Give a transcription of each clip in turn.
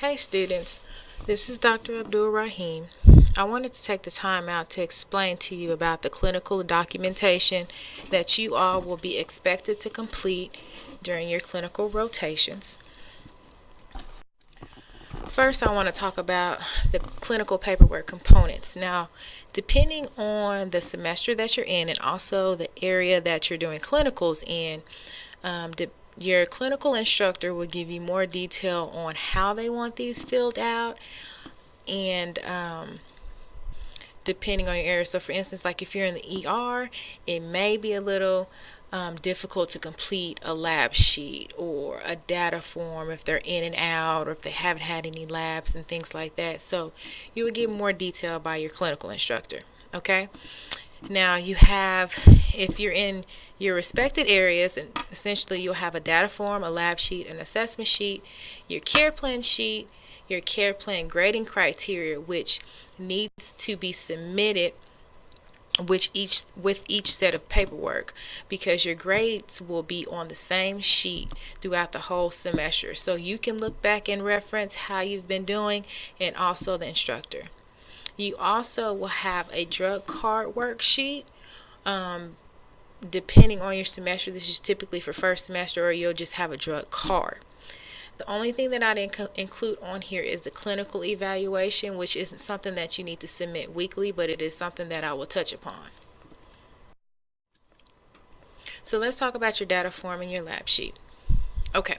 Hey students, this is Dr. Abdul Rahim. I wanted to take the time out to explain to you about the clinical documentation that you all will be expected to complete during your clinical rotations. First, I want to talk about the clinical paperwork components. Now, depending on the semester that you're in and also the area that you're doing clinicals in, your clinical instructor will give you more detail on how they want these filled out and depending on your area. So for instance, like if you're in the ER, it may be a little difficult to complete a lab sheet or a data form if they're in and out or if they haven't had any labs and things like that. So you would get more detail by your clinical instructor. Okay. Now you have, if you're in your respected areas, and essentially you'll have a data form, a lab sheet, an assessment sheet, your care plan sheet, your care plan grading criteria, which needs to be submitted with each set of paperwork, because your grades will be on the same sheet throughout the whole semester. So you can look back and reference how you've been doing, and also the instructor. You also will have a drug card worksheet. Depending on your semester, this is typically for first semester, or you'll just have a drug card. The only thing that I didn't include on here is the clinical evaluation, which isn't something that you need to submit weekly, but it is something that I will touch upon. So let's talk about your data form and your lab sheet. Okay,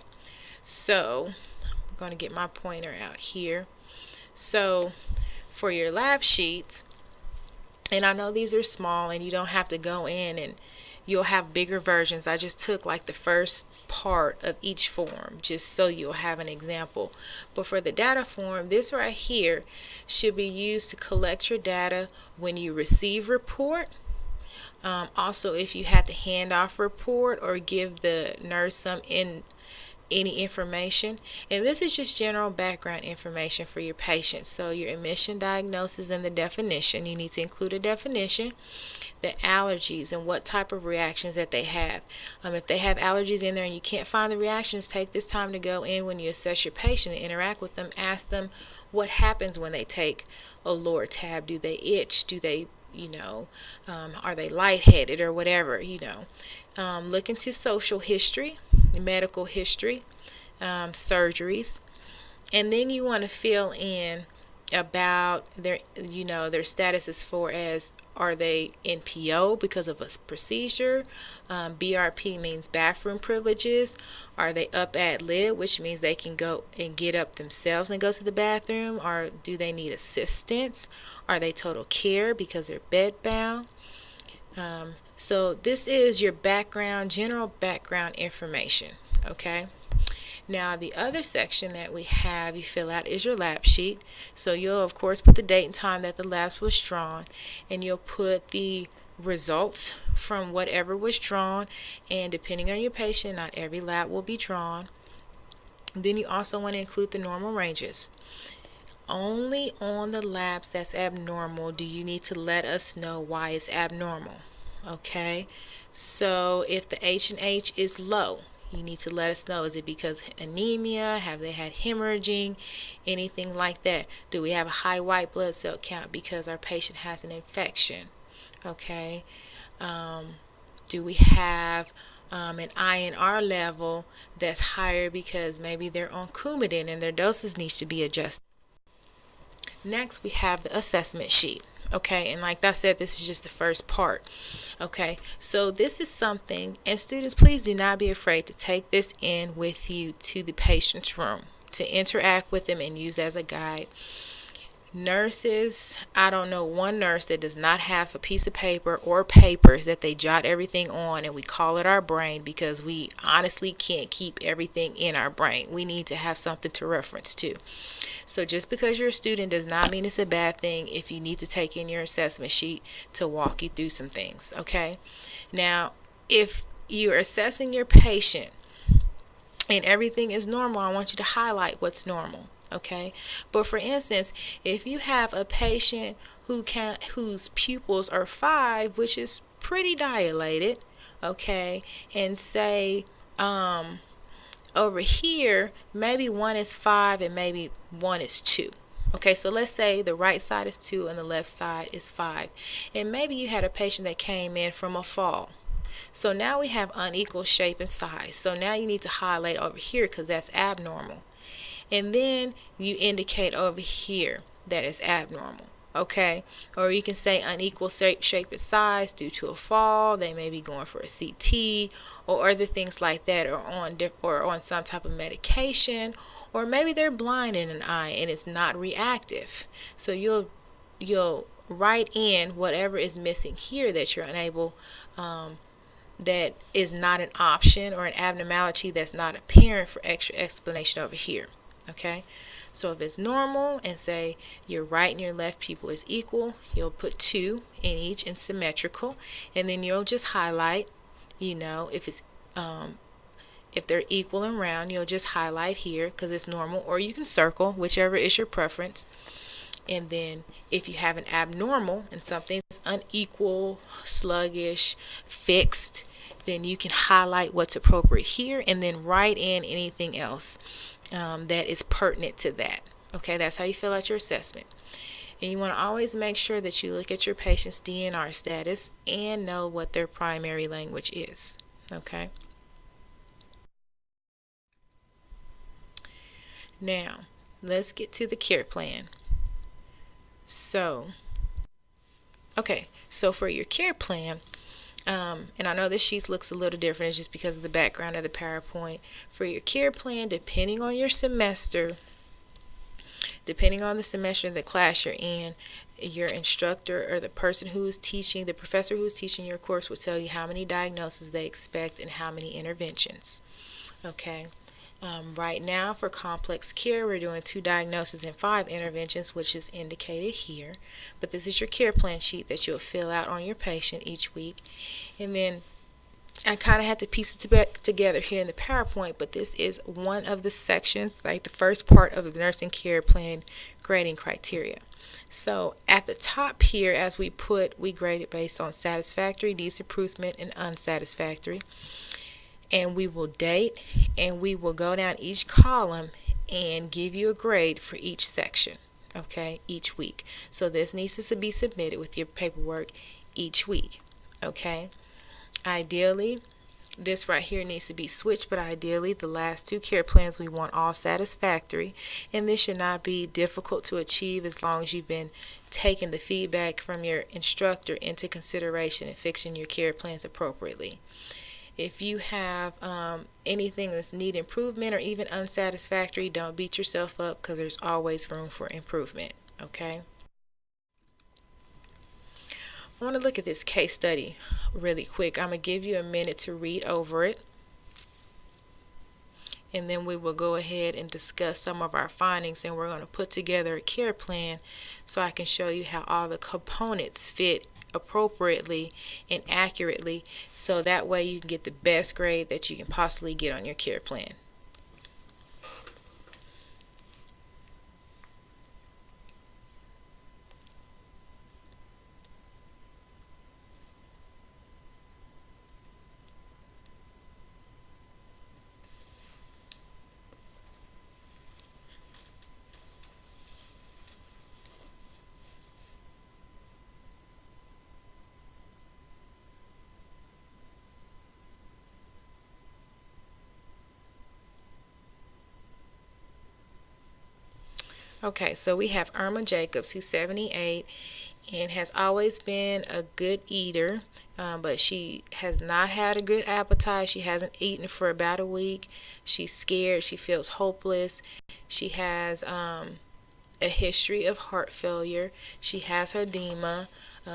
so I'm going to get my pointer out here. So for your lab sheets, and I know these are small and you don't have to go in, and you'll have bigger versions. I just took like the first part of each form just so you'll have an example. But for the data form, this right here should be used to collect your data when you receive report. Also, if you had to hand off report or give the nurse any information. And this is just general background information for your patient. So your admission, diagnosis, and the definition. You need to include a definition, the allergies and what type of reactions that they have. If they have allergies in there and you can't find the reactions, take this time to go in when you assess your patient and interact with them. Ask them what happens when they take a Lortab. Do they itch? Do they are they lightheaded or whatever, look into social history, medical history, surgeries, and then you want to fill in about their status as far as, are they NPO because of a procedure? BRP means bathroom privileges. Are they up ad lib, which means they can go and get up themselves and go to the bathroom? Or do they need assistance? Are they total care because they're bedbound? So this is your background, general background information. Okay. Now the other section that we have you fill out is your lab sheet. So you'll of course put the date and time that the labs was drawn, and you'll put the results from whatever was drawn, and depending on your patient, not every lab will be drawn. Then you also want to include the normal ranges. Only on the labs that's abnormal do you need to let us know why it's abnormal. Okay, so if the H&H is low, you need to let us know. Is it because anemia? Have they had hemorrhaging? Anything like that? Do we have a high white blood cell count because our patient has an infection? Okay. Do we have an INR level that's higher because maybe they're on Coumadin and their doses needs to be adjusted? Next, we have the assessment sheet. Okay, and like I said, this is just the first part. Okay, so this is something, and students, please do not be afraid to take this in with you to the patient's room to interact with them and use as a guide. Nurses, I don't know one nurse that does not have a piece of paper or papers that they jot everything on, and we call it our brain because we honestly can't keep everything in our brain. We need to have something to reference to. So just because you're a student does not mean it's a bad thing if you need to take in your assessment sheet to walk you through some things. Okay, now if you're assessing your patient and everything is normal, I want you to highlight what's normal. Okay, but for instance, if you have a patient whose pupils are 5, which is pretty dilated, okay, and say over here maybe one is 5 and maybe 1 is 2. Okay, so let's say the right side is 2 and the left side is 5. And maybe you had a patient that came in from a fall. So now we have unequal shape and size. So now you need to highlight over here because that's abnormal. And then you indicate over here that it's abnormal. Okay, or you can say unequal shape and size due to a fall. They may be going for a CT or other things like that, or on some type of medication, or maybe they're blind in an eye and it's not reactive. So you'll write in whatever is missing here that you're unable, that is not an option or an abnormality that's not apparent, for extra explanation over here. Okay, so if it's normal and say your right and your left pupil is equal, you'll put 2 in each and symmetrical, and then you'll just highlight, if it's if they're equal and round, you'll just highlight here because it's normal, or you can circle, whichever is your preference. And then if you have an abnormal and something's unequal, sluggish, fixed, then you can highlight what's appropriate here and then write in anything else that is pertinent to that. Okay, that's how you fill out your assessment. And you want to always make sure that you look at your patient's DNR status and know what their primary language is. Okay. Now, let's get to the care plan. So for your care plan, and I know this sheet looks a little different, it's just because of the background of the PowerPoint. For your care plan, depending on your semester, depending on the semester of the class you're in, your instructor or the person who is teaching, the professor who is teaching your course will tell you how many diagnoses they expect and how many interventions. Okay. Right now for complex care, we're doing 2 diagnoses and 5 interventions, which is indicated here. But this is your care plan sheet that you'll fill out on your patient each week. And then I kind of had to piece it together here in the PowerPoint, but this is one of the sections, like the first part of the nursing care plan grading criteria. So at the top here, as we grade it based on satisfactory, needs improvement, and unsatisfactory. And we will date, and we will go down each column and give you a grade for each section, okay, each week. So this needs to be submitted with your paperwork each week, okay. Ideally, this right here needs to be switched, but ideally the last 2 care plans we want all satisfactory, and this should not be difficult to achieve as long as you've been taking the feedback from your instructor into consideration and fixing your care plans appropriately. If you have anything that's need improvement or even unsatisfactory, don't beat yourself up because there's always room for improvement. Okay. I want to look at this case study really quick. I'm going to give you a minute to read over it, and then we will go ahead and discuss some of our findings, and we're going to put together a care plan so I can show you how all the components fit appropriately and accurately, so that way you can get the best grade that you can possibly get on your care plan. Okay, so we have Irma Jacobs, who's 78 and has always been a good eater, but she has not had a good appetite. She hasn't eaten for about a week. She's scared. She feels hopeless. She has a history of heart failure. She has her edema.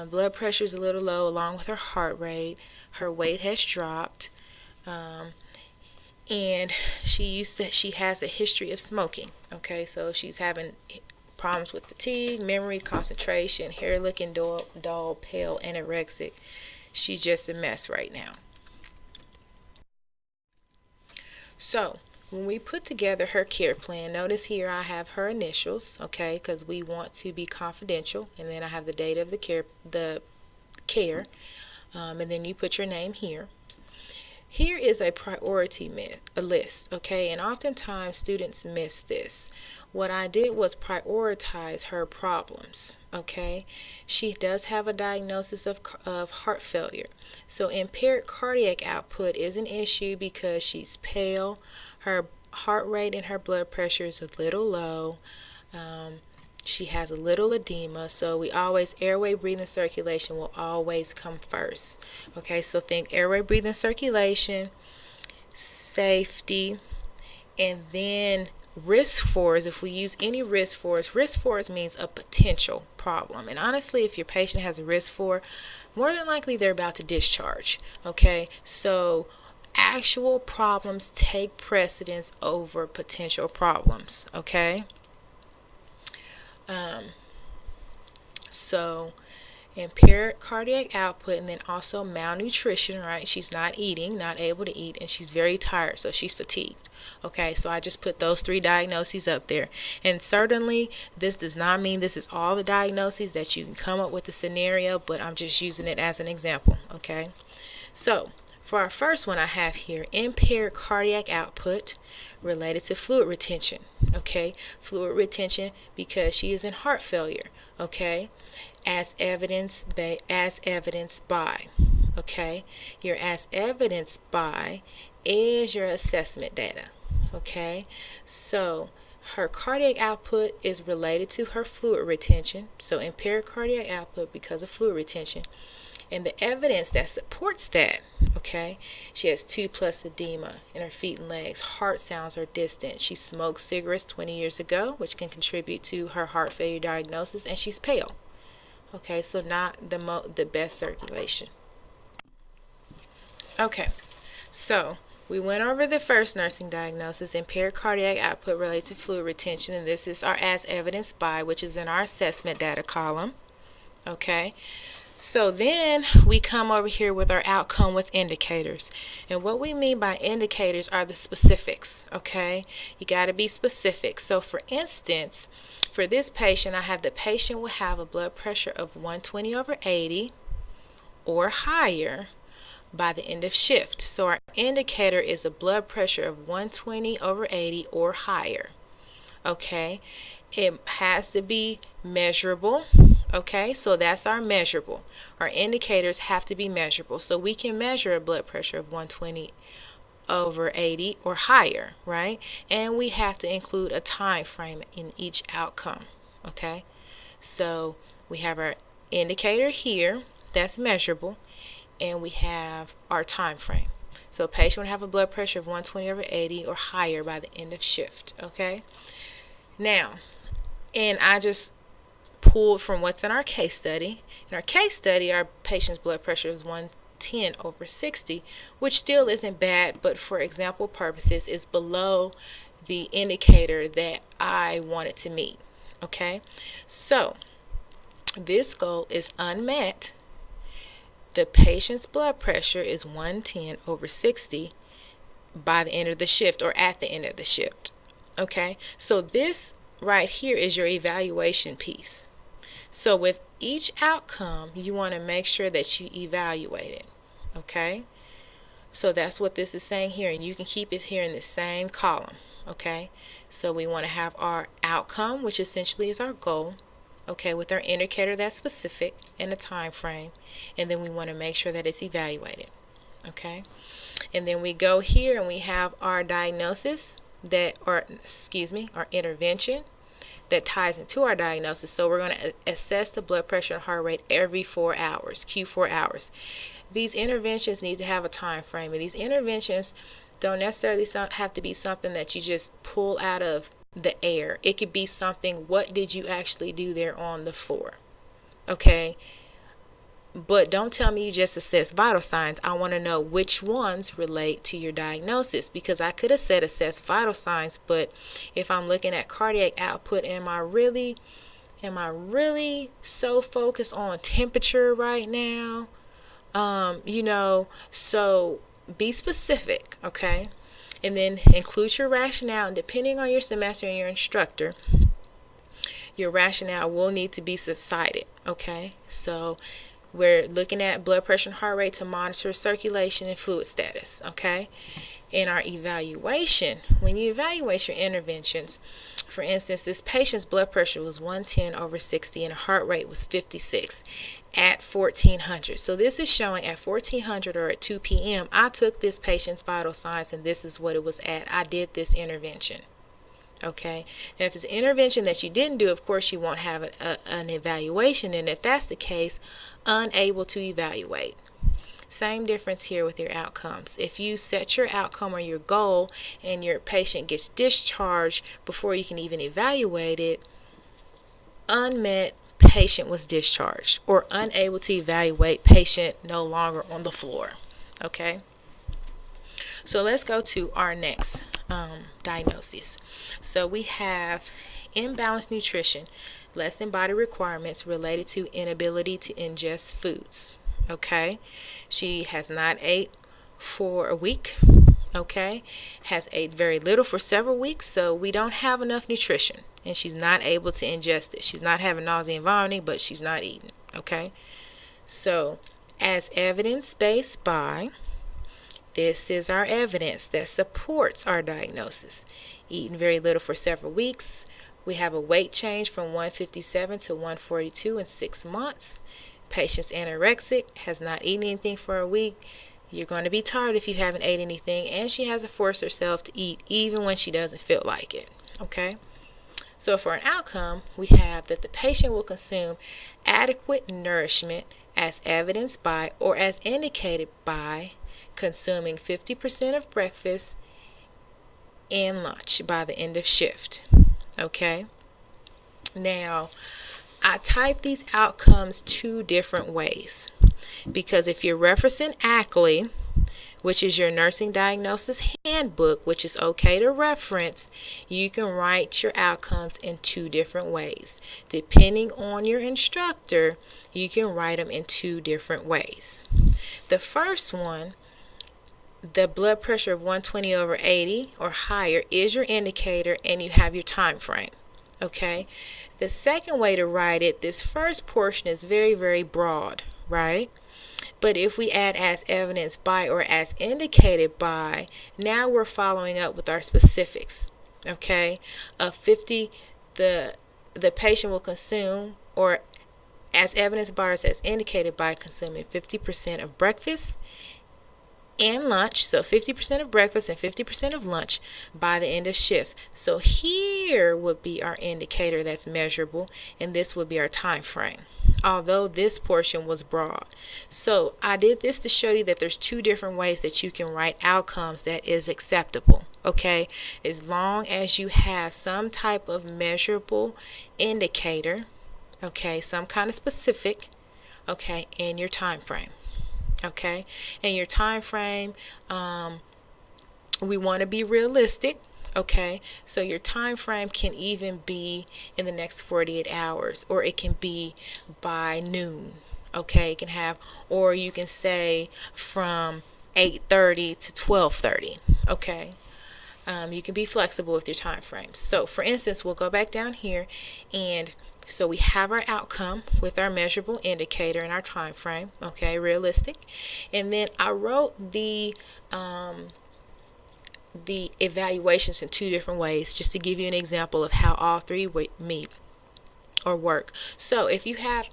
Blood pressure is a little low along with her heart rate. Her weight has dropped. And she has a history of smoking. Okay, so she's having problems with fatigue, memory, concentration, hair looking dull, pale, anorexic. She's just a mess right now. So when we put together her care plan, notice here I have her initials, okay, because we want to be confidential, and then I have the date of the care, and then you put your name here. Here is a priority list, okay? And oftentimes students miss this. What I did was prioritize her problems, okay? She does have a diagnosis of heart failure. So impaired cardiac output is an issue because she's pale, her heart rate and her blood pressure is a little low. She has a little edema, so we always, airway, breathing, circulation will always come first. Okay, so think airway, breathing, circulation, safety, and then risk fours. If we use any risk fours means a potential problem. And honestly, if your patient has a risk four, more than likely they're about to discharge. Okay, so actual problems take precedence over potential problems. Okay. So impaired cardiac output, and then also malnutrition, right? She's not eating, not able to eat, and she's very tired, so she's fatigued. Okay, so I just put those 3 diagnoses up there. And certainly this does not mean this is all the diagnoses that you can come up with a scenario, but I'm just using it as an example. Okay, so for our first one, I have here impaired cardiac output related to fluid retention. Okay, fluid retention because she is in heart failure. Okay, as evidenced by. Okay, your as evidenced by is your assessment data. Okay, so her cardiac output is related to her fluid retention. So impaired cardiac output because of fluid retention. And the evidence that supports that, okay, she has 2+ edema in her feet and legs. Heart sounds are distant. She smoked cigarettes 20 years ago, which can contribute to her heart failure diagnosis, and she's pale. Okay, so not the best circulation. Okay, so we went over the first nursing diagnosis, impaired cardiac output related to fluid retention, and this is our as evidenced by, which is in our assessment data column. Okay. So then we come over here with our outcome with indicators. And what we mean by indicators are the specifics, okay? You got to be specific. So for instance, for this patient, I have the patient will have a blood pressure of 120/80 or higher by the end of shift. So our indicator is a blood pressure of 120/80 or higher. Okay? It has to be measurable. Okay, so that's our measurable. Our indicators have to be measurable. So we can measure a blood pressure of 120/80 or higher, right? And we have to include a time frame in each outcome. Okay, so we have our indicator here that's measurable, and we have our time frame. So a patient would have a blood pressure of 120/80 or higher by the end of shift. Okay, now, and I just pulled from what's in our case study. In our case study, our patient's blood pressure is 110/60, which still isn't bad, but for example purposes is below the indicator that I wanted to meet. Okay, so this goal is unmet. The patient's blood pressure is 110/60 by the end of the shift, or at the end of the shift. Okay, so this right here is your evaluation piece. So with each outcome, you want to make sure that you evaluate it. Okay, so that's what this is saying here, and you can keep it here in the same column. Okay, so we want to have our outcome, which essentially is our goal. Okay, with our indicator that's specific and a time frame, and then we want to make sure that it's evaluated. Okay, and then we go here and we have our diagnosis our intervention that ties into our diagnosis. So we're going to assess the blood pressure and heart rate every 4 hours, Q4 hours. These interventions need to have a time frame, and these interventions don't necessarily have to be something that you just pull out of the air. It could be something, what did you actually do there on the floor? Okay, but don't tell me you just assess vital signs. I want to know which ones relate to your diagnosis, because I could have said assess vital signs, but if I'm looking at cardiac output, am I really so focused on temperature right now? So be specific, okay? And then include your rationale, and depending on your semester and your instructor, your rationale will need to be cited. Okay, so We're looking at blood pressure and heart rate to monitor circulation and fluid status, okay? In our evaluation, when you evaluate your interventions, for instance, this patient's blood pressure was 110/60 and heart rate was 56 at 1400. So this is showing at 1400 or at 2 p.m. I took this patient's vital signs and this is what it was at. I did this intervention. Okay, now if it's an intervention that you didn't do, of course you won't have an evaluation, and if that's the case, unable to evaluate. Same difference here with your outcomes. If you set your outcome or your goal and your patient gets discharged before you can even evaluate it, unmet, patient was discharged, or unable to evaluate, patient no longer on the floor. Okay, so let's go to our next diagnosis. So we have imbalanced nutrition, less than body requirements related to inability to ingest foods. Okay, she has not ate for a week. Okay, has ate very little for several weeks, so we don't have enough nutrition and she's not able to ingest it. She's not having nausea and vomiting, but she's not eating. Okay, so as evidence-based by, this is our evidence that supports our diagnosis. Eating very little for several weeks. We have a weight change from 157 to 142 in 6 months. Patient's anorexic, has not eaten anything for a week. You're going to be tired if you haven't ate anything, and she has to force herself to eat even when she doesn't feel like it. Okay? So for an outcome, we have that the patient will consume adequate nourishment as evidenced by or as indicated by consuming 50% of breakfast and lunch by the end of shift. Okay? Now, I type these outcomes 2 different ways because if you're referencing ACLY, which is your nursing diagnosis handbook, which is okay to reference, you can write your outcomes in 2 different ways. Depending on your instructor, you can write them in 2 different ways. The first one, the blood pressure of 120/80 or higher is your indicator and you have your time frame. Okay, the second way to write it, this first portion is very, very broad, right? But if we add as evidenced by or as indicated by, now we're following up with our specifics. Okay, of 50, the patient will consume, or as evidenced by or as indicated by, consuming 50% of breakfast and lunch, so 50% of breakfast and 50% of lunch by the end of shift. So here would be our indicator that's measurable, and this would be our time frame, although this portion was broad. So I did this to show you that there's 2 different ways that you can write outcomes that is acceptable. Okay, as long as you have some type of measurable indicator, okay, some kind of specific, okay, in your time frame. Okay, and your time frame, we want to be realistic. Okay, so your time frame can even be in the next 48 hours, or it can be by noon. Okay, it can have, or you can say from 8:30 to 12:30. Okay, you can be flexible with your time frames. So for instance, we'll go back down here, and so we have our outcome with our measurable indicator and our time frame, okay, realistic. And then I wrote the evaluations in 2 different ways, just to give you an example of how all 3 meet or work. So if you have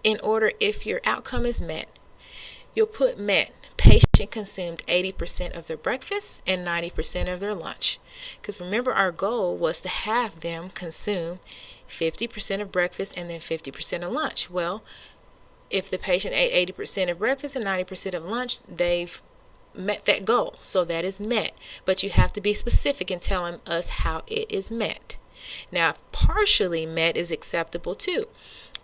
in order, if your outcome is met, you'll put met. Patient consumed 80% of their breakfast and 90% of their lunch. Because remember, our goal was to have them consume 50% of breakfast and then 50% of lunch. Well, if the patient ate 80% of breakfast and 90% of lunch, they've met that goal. So that is met. But you have to be specific in telling us how it is met. Now, partially met is acceptable too.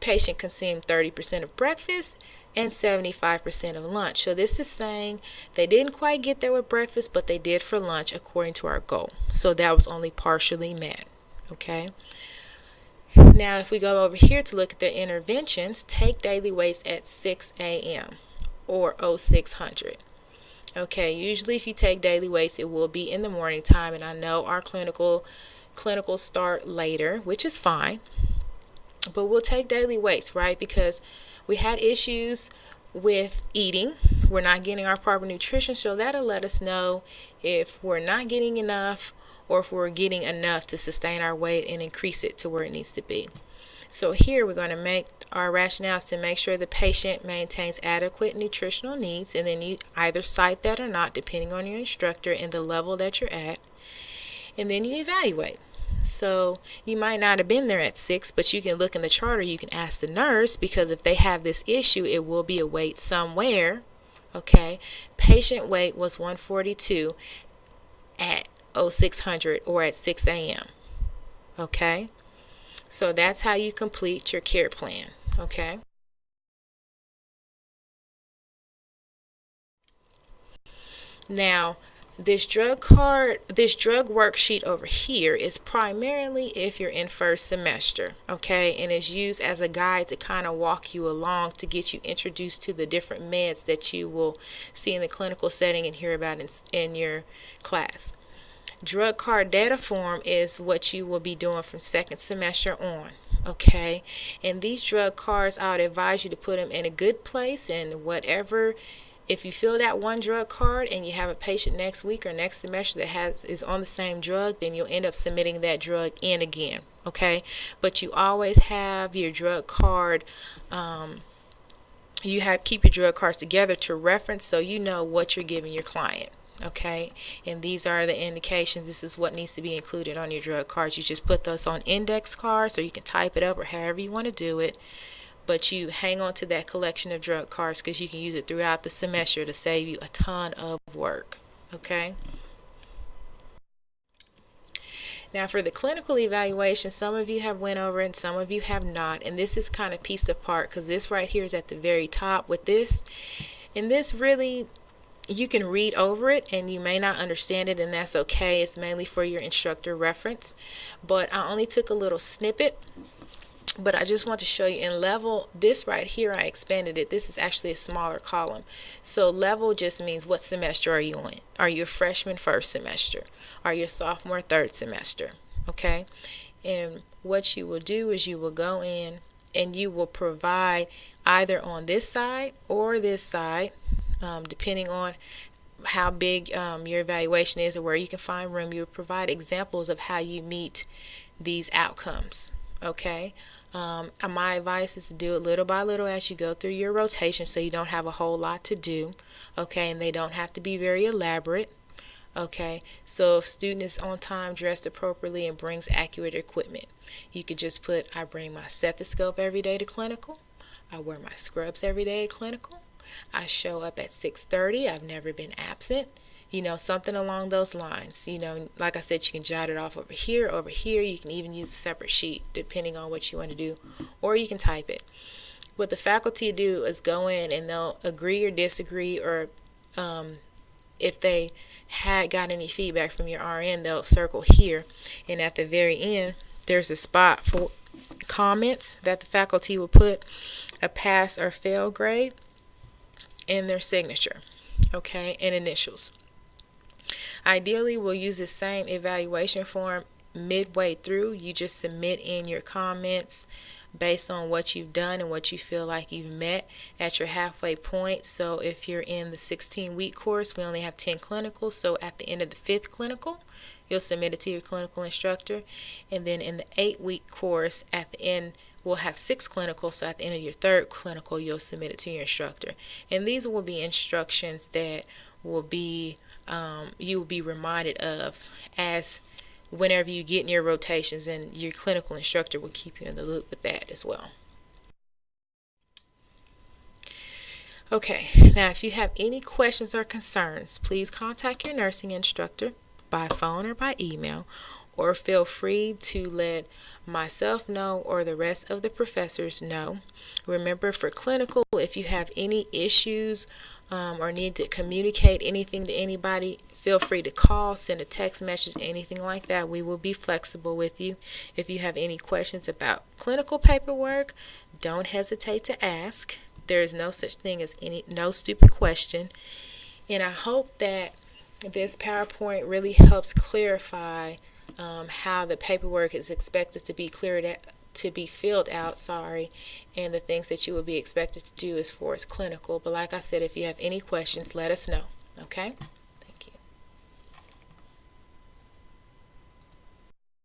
Patient consumed 30% of breakfast and 75% of lunch. So this is saying they didn't quite get there with breakfast, but they did for lunch according to our goal. So that was only partially met. Okay. Now, if we go over here to look at the interventions, take daily weights at 6 a.m. or 0600. Okay, usually if you take daily weights, it will be in the morning time, and I know our clinicals start later, which is fine. But we'll take daily weights, right? Because we had issues with eating. We're not getting our proper nutrition, so that'll let us know if we're not getting enough or if we're getting enough to sustain our weight and increase it to where it needs to be. So here we're going to make our rationales to make sure the patient maintains adequate nutritional needs, and then you either cite that or not depending on your instructor and the level that you're at, and then you evaluate. So you might not have been there at 6, but you can look in the chart or you can ask the nurse, because if they have this issue, it will be a weight somewhere. Okay, patient weight was 142 at 0600 or at 6 a.m. Okay, so that's how you complete your care plan. Okay. Now, this drug worksheet over here is primarily if you're in first semester, okay, and is used as a guide to kind of walk you along to get you introduced to the different meds that you will see in the clinical setting and hear about in your class. Drug card data form is what you will be doing from second semester on. Okay, and these drug cards, I would advise you to put them in a good place, and whatever, if you fill that one drug card and you have a patient next week or next semester that is on the same drug, then you'll end up submitting that drug in again. Okay, but you always have your drug card, keep your drug cards together to reference, so you know what you're giving your client. Okay, and these are the indications. This is what needs to be included on your drug cards. You just put those on index cards, or you can type it up, or however you want to do it, but you hang on to that collection of drug cards because you can use it throughout the semester to save you a ton of work. Okay, now for the clinical evaluation, some of you have went over and some of you have not, and this is kind of pieced apart because this right here is at the very top with this, and this really, you can read over it and you may not understand it, and that's okay. It's mainly for your instructor reference, but I only took a little snippet. But I just want to show you in level, this right here, I expanded it. This is actually a smaller column. So level just means what semester are you in? Are you a freshman first semester? Are you a sophomore third semester? Okay, and what you will do is you will go in and you will provide either on this side or this side, depending on how big your evaluation is or where you can find room. You will provide examples of how you meet these outcomes. Okay, my advice is to do it little by little as you go through your rotation, so you don't have a whole lot to do. Okay, and they don't have to be very elaborate. Okay, so if student is on time, dressed appropriately, and brings accurate equipment, you could just put, I bring my stethoscope every day to clinical, I wear my scrubs every day at clinical, I show up at 6:30, I've never been absent. Something along those lines. Like I said, you can jot it off over here. You can even use a separate sheet depending on what you want to do, or you can type it. What the faculty do is go in and they'll agree or disagree, or if they had got any feedback from your RN, they'll circle here, and at the very end there's a spot for comments that the faculty will put a pass or fail grade and their signature, okay, and initials. Ideally, we'll use the same evaluation form midway through. You just submit in your comments based on what you've done and what you feel like you've met at your halfway point. So if you're in the 16-week course, we only have 10 clinicals. So at the end of the 5th clinical, you'll submit it to your clinical instructor. And then in the 8-week course, at the end, we'll have 6 clinicals. So at the end of your 3rd clinical, you'll submit it to your instructor. And these will be instructions that will be you will be reminded of as whenever you get in your rotations, and your clinical instructor will keep you in the loop with that as well. Okay, now if you have any questions or concerns, please contact your nursing instructor by phone or by email, or feel free to let myself know or the rest of the professors know. Remember, for clinical, if you have any issues or need to communicate anything to anybody, feel free to call, send a text message, anything like that. We will be flexible with you. If you have any questions about clinical paperwork, don't hesitate to ask. There is no such thing as no stupid question. And I hope that this PowerPoint really helps clarify how the paperwork is expected to be to be filled out, sorry, and the things that you will be expected to do as far as clinical. But like I said, if you have any questions, let us know. Okay?